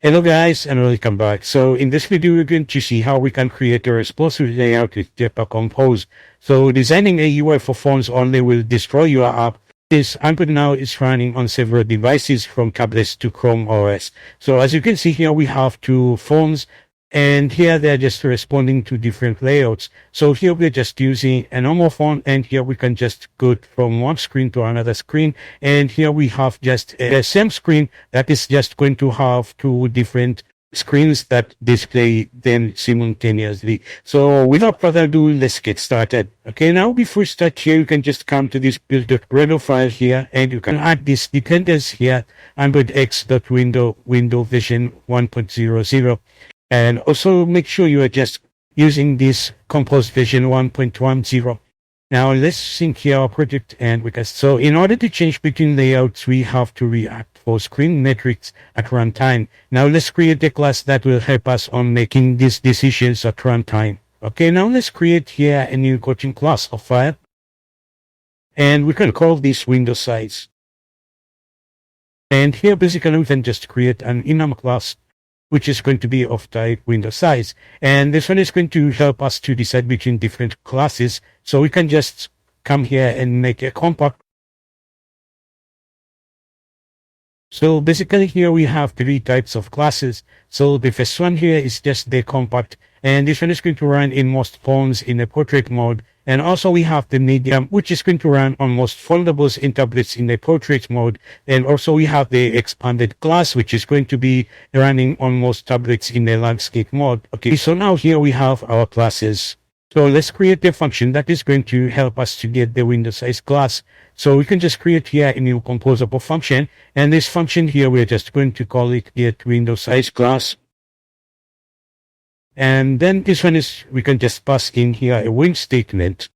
Hello guys and welcome back. So in this video we're going to see how we can create a responsive layout with Jetpack Compose. So designing a UI for phones only will destroy your app. This Android now is running on several devices from tablets to Chrome OS. So as you can see here we have two phones and here they're just responding to different layouts. So here we're just using a normal phone and here we can just go from one screen to another screen. And here we have just the same screen that is just going to have two different screens that display them simultaneously. So without further ado, let's get started. Okay, now before we start here, you can just come to this build.gradle file here and you can add this dependence here, Android X.window, window version 1.00. And also make sure you are just using this Compose version 1.10. Now let's sync here our project and we can, so in order to change between layouts, we have to react for screen metrics at runtime. Now let's create a class that will help us on making these decisions at runtime. Okay, now let's create here a new coaching class of file. And we can call this window size. And here basically we can just create an enum class which is going to be of type window size. And this one is going to help us to decide between different classes. So we can just come here and make a compact. So basically here we have three types of classes. So the first one here is just the compact. And this one is going to run in most phones in a portrait mode. And also we have the medium, which is going to run on most foldables in tablets in the portrait mode. And also we have the expanded class, which is going to be running on most tablets in the landscape mode. Okay, so now here we have our classes. So let's create a function that is going to help us to get the window size class. So we can just create here a new composable function. And this function here, we're just going to call it get window size class. And then this one is, we can just pass in here a when statement.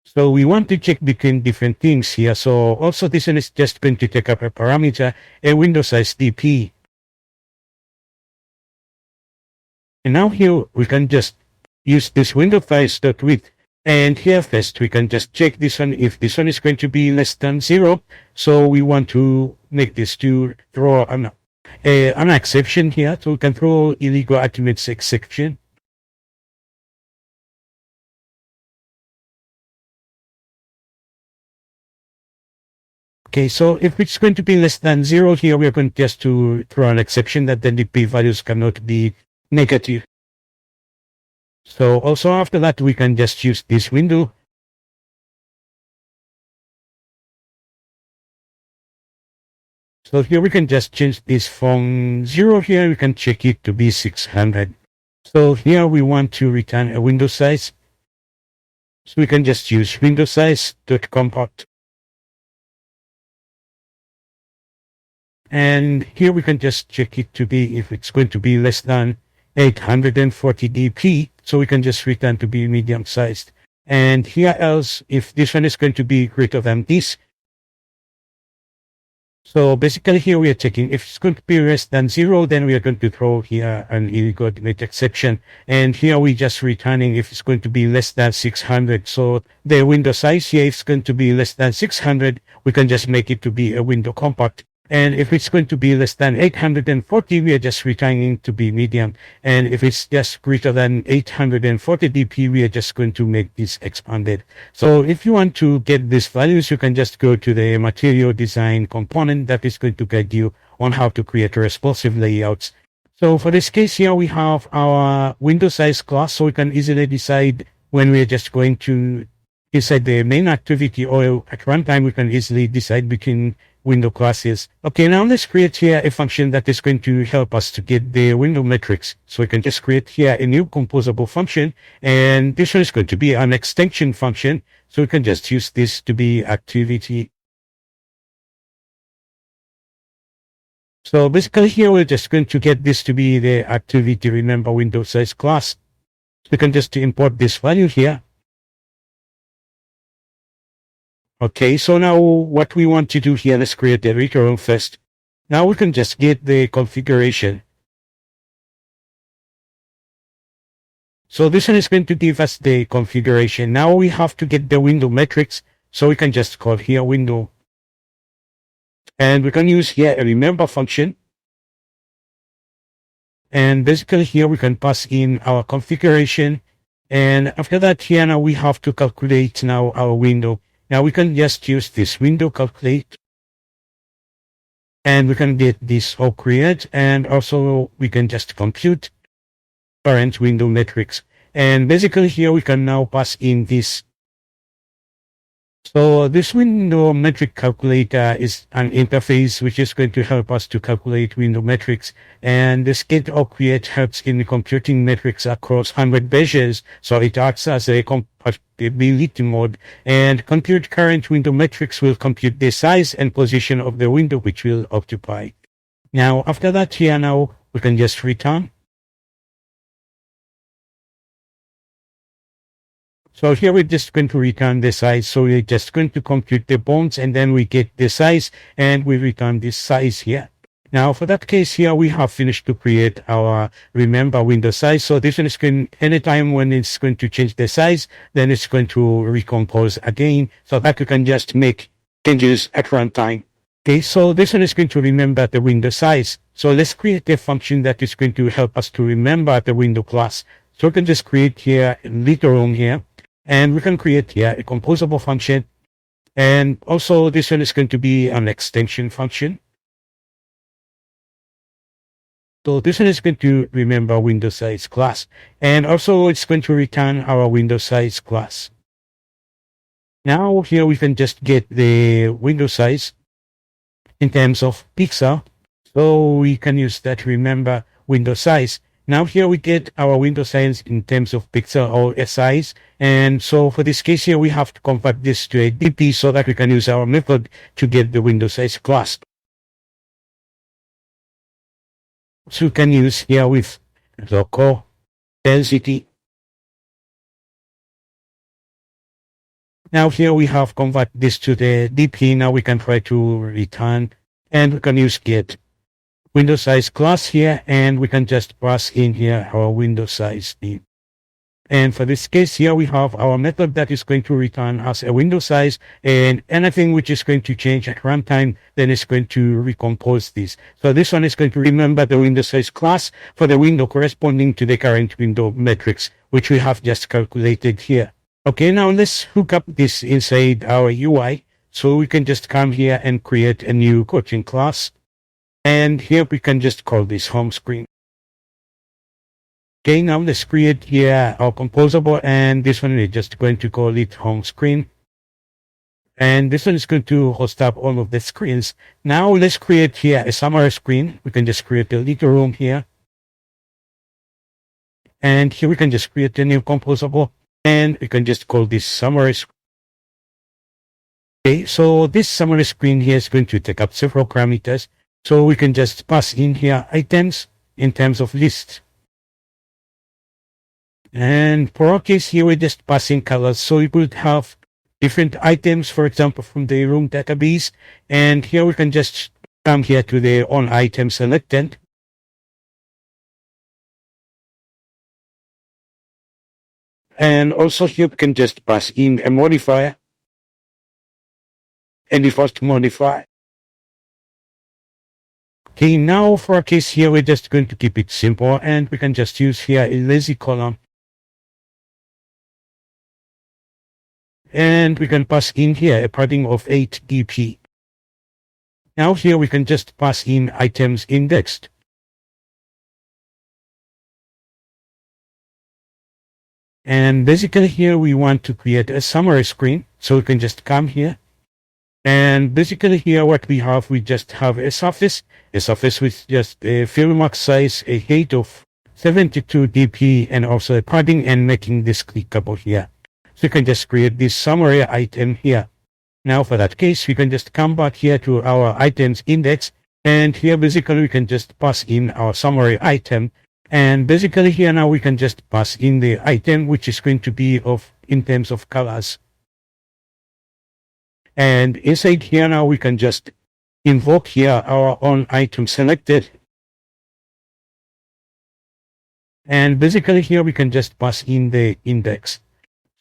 So we want to check between different things here. So also this one is just going to take up a parameter, a window size dp. And now here we can just use this window size.width. And here first we can just check this one if this one is going to be less than 0. So we want to make this to throw an exception here, so we can throw illegal estimates exception. Okay, so if it's going to be less than 0 here, we are going just to throw an exception that then the p-values cannot be negative. So also after that, we can just use this window. So here we can just change this from 0 here, we can check it to be 600. So here we want to return a window size. So we can just use window size.compact. And here we can just check it to be if it's going to be less than 840 dp. So we can just return to be medium sized. And here else, if this one is going to be greater than this. So basically here we are checking if it's going to be less than 0, then we are going to throw here an illegal exception. And here we just returning if it's going to be less than 600. So the window size here, if it's going to be less than 600, we can just make it to be a window compact. And if it's going to be less than 840, we are just returning to be medium. And if it's just greater than 840 dp, we are just going to make this expanded. So if you want to get these values, you can just go to the material design component that is going to guide you on how to create responsive layouts. So for this case here, we have our window size class, so we can easily decide when we're just going to decide the main activity, or at runtime, we can easily decide between window classes. Okay, now let's create here a function that is going to help us to get the window metrics. So we can just create here a new composable function, and this one is going to be an extension function. So we can just use this to be activity. So basically here we're just going to get this to be the activity remember window size class. So we can just import this value here. Okay, so now what we want to do here, let's create the return first. Now we can just get the configuration. So this one is going to give us the configuration. Now we have to get the window metrics. So we can just call here window. And we can use here a remember function. And basically here we can pass in our configuration. And after that, here now we have to calculate now our window. Now we can just use this window calculate. And we can get this all create. And also we can just compute current window metrics. And basically here we can now pass in this. So this window metric calculator is an interface which is going to help us to calculate window metrics. And this get or create helps in computing metrics across 100 measures. So it acts as a compatibility mode, and compute current window metrics will compute the size and position of the window which will occupy. Now after that, here now we can just return. So here we're just going to return the size. So we're just going to compute the bounds, and then we get the size, and we return this size here. Now for that case here, we have finished to create our remember window size. So this one is going, anytime when it's going to change the size, then it's going to recompose again, so that you can just make changes at runtime. Okay, so this one is going to remember the window size. So let's create a function that is going to help us to remember the window class. So we can just create here a little room here. And we can create here a composable function. And also this one is going to be an extension function. So this one is going to remember window size class. And also it's going to return our window size class. Now here we can just get the window size in terms of pixel. So we can use that to remember window size. Now here we get our window size in terms of pixel or size. And so for this case here, we have to convert this to a DP so that we can use our method to get the window size class. So we can use here with local density. Now here we have convert this to the DP. Now we can try to return, and we can use get window size class here, and we can just pass in here our window size name. And for this case here, we have our method that is going to return us a window size, and anything which is going to change at runtime, then it's going to recompose this. So this one is going to remember the window size class for the window corresponding to the current window metrics, which we have just calculated here. Okay, now let's hook up this inside our UI. So we can just come here and create a new coaching class. And here we can just call this home screen. Okay, now let's create here our composable, and this one we're just going to call it home screen. And this one is going to host up all of the screens. Now let's create here a summary screen. We can just create a little room here. And here we can just create a new composable, and we can just call this summary screen. Okay, so this summary screen here is going to take up several parameters. So we can just pass in here items in terms of list. And for our case here, we're just passing colors. So we would have different items, for example, from the room database. And here we can just come here to the on item selected. And also here we can just pass in a modifier, a default modifier. Okay, now for our case here, we're just going to keep it simple, and we can just use here a lazy column. And we can pass in here a padding of 8 dp. Now here we can just pass in items indexed. And basically here we want to create a summary screen. So we can just come here. And basically here what we just have a surface with just a fill max size, a height of 72 dp, and also a padding, and making this clickable here. So you can just create this summary item here. Now for that case, we can just come back here to our items index, and here basically we can just pass in our summary item. And basically here now we can just pass in the item, which is going to be in terms of colors. And inside here now we can just invoke here our own item selected. And basically here we can just pass in the index.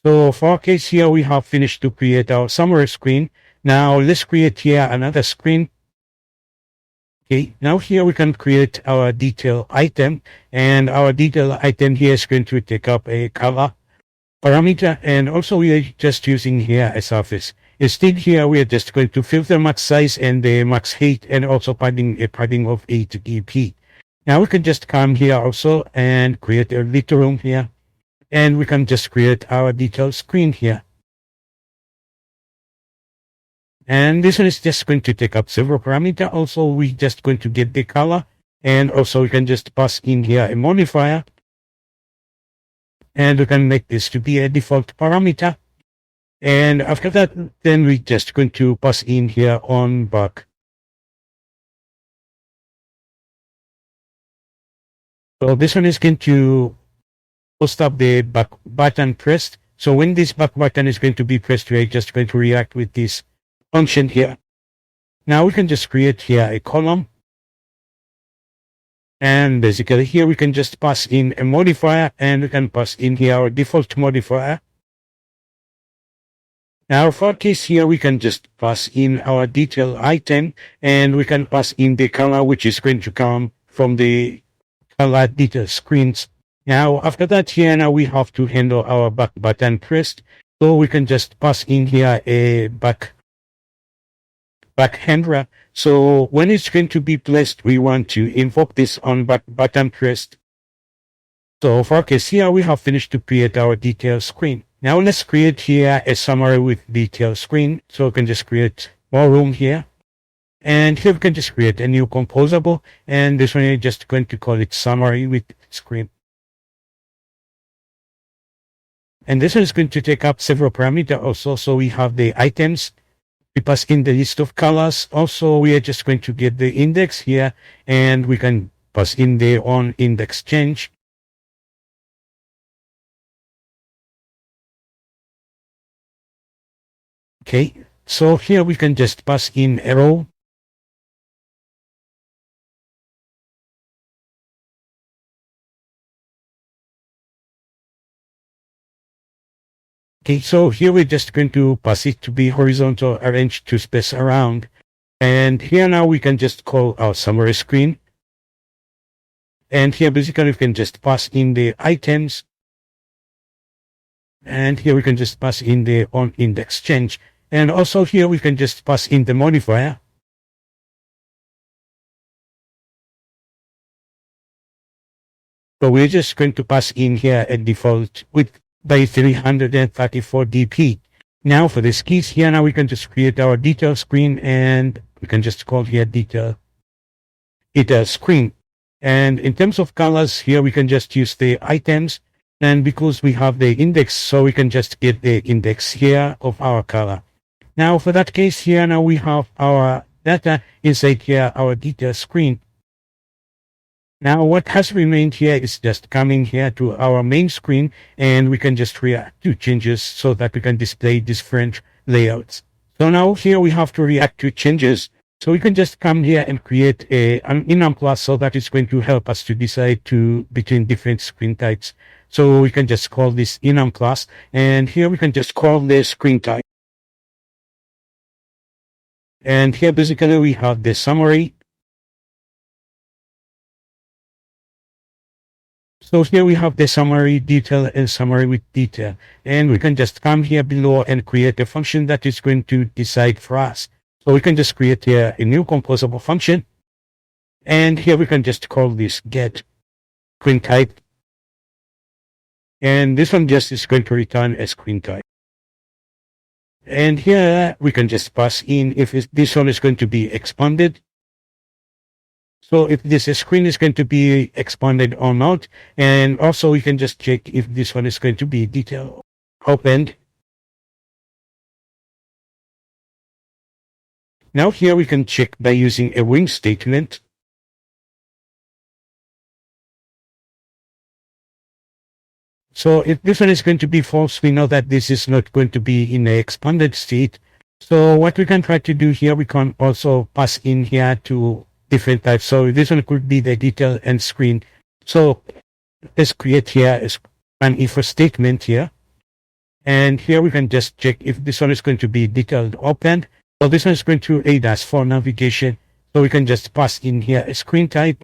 So for our case here, we have finished to create our summary screen. Now let's create here another screen. Okay, now here we can create our detail item, and our detail item here is going to take up a color parameter, and also we are just using here a surface. Instead here we are just going to filter max size and the max height, and also padding a padding of 8 dp. Now we can just come here also and create a little room here, and we can just create our detail screen here. And this one is just going to take up several parameters. Also, we just going to get the color, and also we can just pass in here a modifier, and we can make this to be a default parameter. And after that, then we just going to pass in here on back. So this one is going to post up the back button pressed. So when this back button is going to be pressed, we are just going to react with this function here. Now we can just create here a column, and basically here we can just pass in a modifier, and we can pass in here our default modifier. Now for case here we can just pass in our detail item, and we can pass in the color which is going to come from the color detail screens. Now after that here, now we have to handle our back button pressed, so we can just pass in here a back handler. So when it's going to be placed, we want to invoke this on back button pressed. So for our case here, we have finished to create our detail screen. Now let's create here a summary with detail screen. So we can just create more room here, and here we can just create a new composable, and this one is just going to call it summary with screen. And this one is going to take up several parameters also. So we have the items, we pass in the list of colors. Also, we are just going to get the index here, and we can pass in the on index change. Okay, so here we can just pass in a row. Okay, so here we're just going to pass it to be horizontal arranged to space around. And here now we can just call our summary screen. And here basically we can just pass in the items. And here we can just pass in the on index change. And also here we can just pass in the modifier. So we're just going to pass in here a default width by 334 dp. Now for the keys here, now we can just create our detail screen, and we can just call here detail screen. And in terms of colors here, we can just use the items, and because we have the index, so we can just get the index here of our color. Now for that case here, now we have our data inside here, our detail screen. Now what has remained here is just coming here to our main screen, and we can just react to changes so that we can display different layouts. So now here we have to react to changes. So we can just come here and create an enum class, so that it's going to help us to decide between different screen types. So we can just call this enum class, and here we can just call the screen type. And here basically we have the summary. So here we have the summary detail and summary with detail, and we can just come here below and create a function that is going to decide for us. So we can just create here a new composable function, and here we can just call this get screen type, and this one just is going to return a screen type. And here we can just pass in if this one is going to be expanded. So if this screen is going to be expanded or not, and also we can just check if this one is going to be detail opened. Now here we can check by using a wing statement. So if this one is going to be false, we know that this is not going to be in an expanded state. So what we can try to do here, we can also pass in here to different types. So this one could be the detail and screen. So let's create here an if statement here. And here we can just check if this one is going to be detailed opened. So this one is going to aid us for navigation. So we can just pass in here a screen type.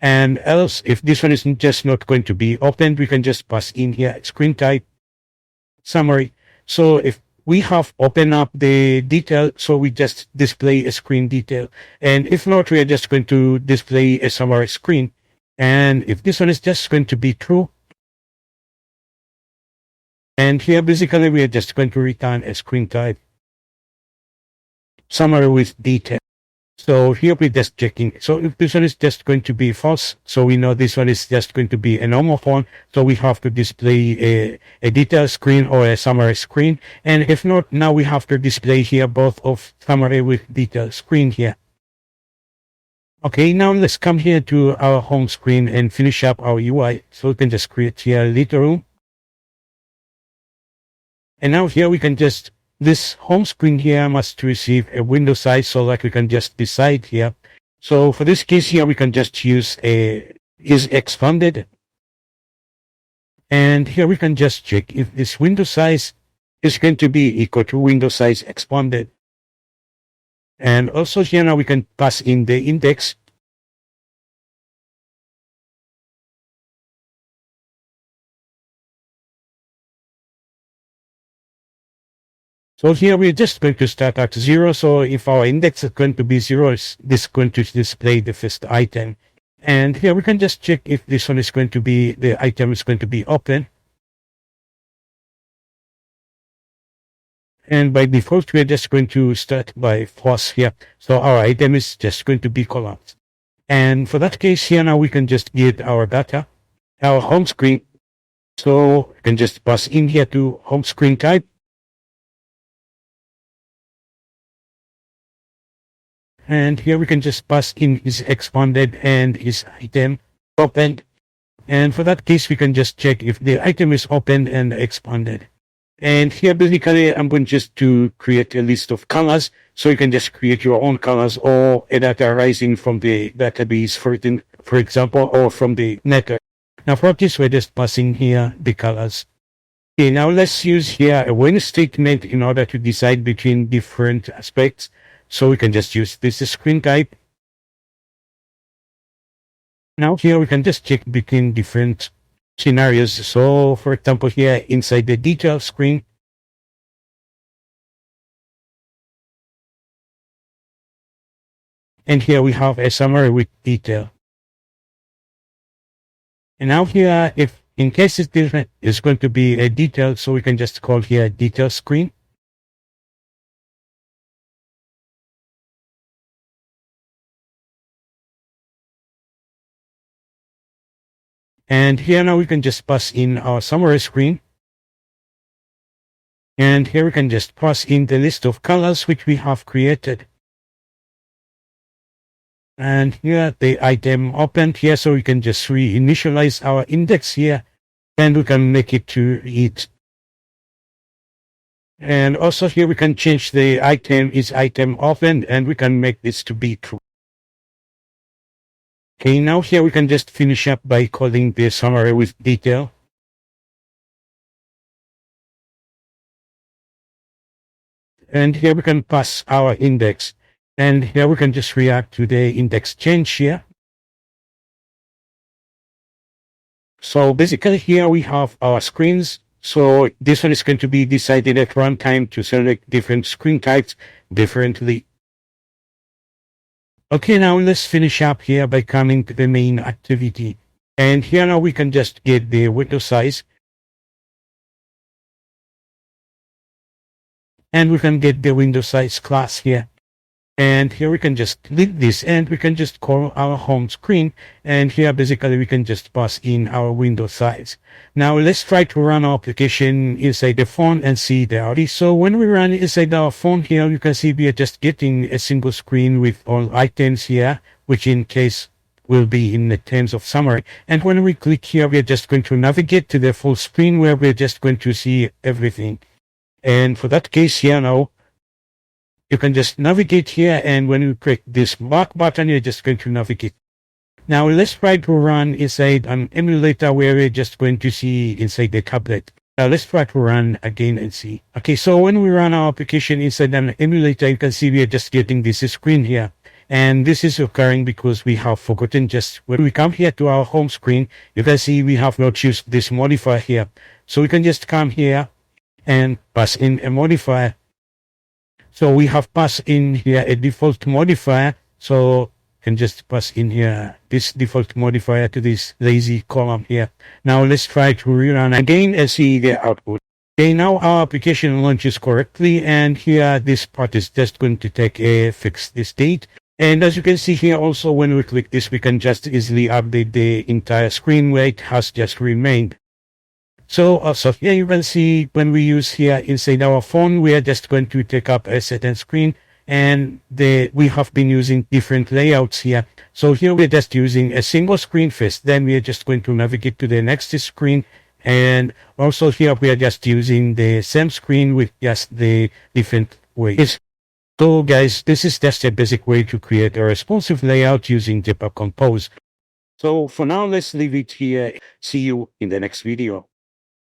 And else, if this one is just not going to be opened, we can just pass in here a screen type summary. So if we have opened up the detail, so we just display a screen detail. And if not, we are just going to display a summary screen. And if this one is just going to be true, and here basically we are just going to return a screen type summary with detail. So here we're just checking. So if this one is just going to be false, so we know this one is just going to be a normal font. So we have to display a detail screen or a summary screen. And if not, now we have to display here both of summary with detail screen here. Okay, now let's come here to our home screen and finish up our UI. So we can just create here a little room. And now here we can just, this home screen here must receive a window size, so like we can just decide here. So for this case here, we can just use is expanded. And here we can just check if this window size is going to be equal to window size expanded. And also here now we can pass in the index. So here we're just going to start at 0. So if our index is going to be 0, this is going to display the first item. And here we can just check if this one is going to be, the item is going to be open. And by default, we're just going to start by false here. So our item is just going to be collapsed. And for that case here, now we can just get our data, our home screen. So we can just pass in here to home screen type. And here we can just pass in is expanded and is item opened. And for that case, we can just check if the item is opened and expanded. And here basically, I'm going just to create a list of colors. So you can just create your own colors or a data arising from the database, for example, or from the network. Now for this, we're just passing here the colors. Okay, now let's use here a when statement in order to decide between different aspects. So we can just use this screen type. Now here we can just check between different scenarios. So for example, here inside the detail screen, and here we have a summary with detail. And now here, if in case it's different, it's going to be a detail, so we can just call here detail screen. And here now we can just pass in our summary screen. And here we can just pass in the list of colors which we have created. And here the item opened here, so we can just reinitialize our index here, and we can make it to it. And also here we can change the item is item opened, and we can make this to be true. Okay, now here we can just finish up by calling the summary with detail. And here we can pass our index. And here we can just react to the index change here. So basically here we have our screens. So this one is going to be decided at runtime to select different screen types differently. Okay, now let's finish up here by coming to the main activity. And here now we can just get the window size. And we can get the window size class here. And here we can just delete this and we can just call our home screen. And here basically we can just pass in our window size. Now let's try to run our application inside the phone and see the audio. So when we run inside our phone here, you can see we are just getting a single screen with all items here, which in case will be in the terms of summary. And when we click here, we are just going to navigate to the full screen where we're just going to see everything. And for that case here now, you can just navigate here, and when you click this back button, you're just going to navigate. Now let's try to run inside an emulator where we're just going to see inside the tablet. Now let's try to run again and see. Okay, so when we run our application inside an emulator, you can see we are just getting this screen here. And this is occurring because we have forgotten just when we come here to our home screen, you can see we have not used this modifier here. So we can just come here and pass in a modifier. So we have passed in here a default modifier. So can just pass in here this default modifier to this lazy column here. Now let's try to rerun again and see the output. Okay, now our application launches correctly, and here this part is just going to take a fix this date. And as you can see here also, when we click this, we can just easily update the entire screen where it has just remained. So also here you can see when we use here inside our phone, we are just going to take up a certain screen, and we have been using different layouts here. So here we're just using a single screen first, then we are just going to navigate to the next screen. And also here we are just using the same screen with just the different ways. So guys, this is just a basic way to create a responsive layout using Jetpack Compose. So for now, let's leave it here. See you in the next video.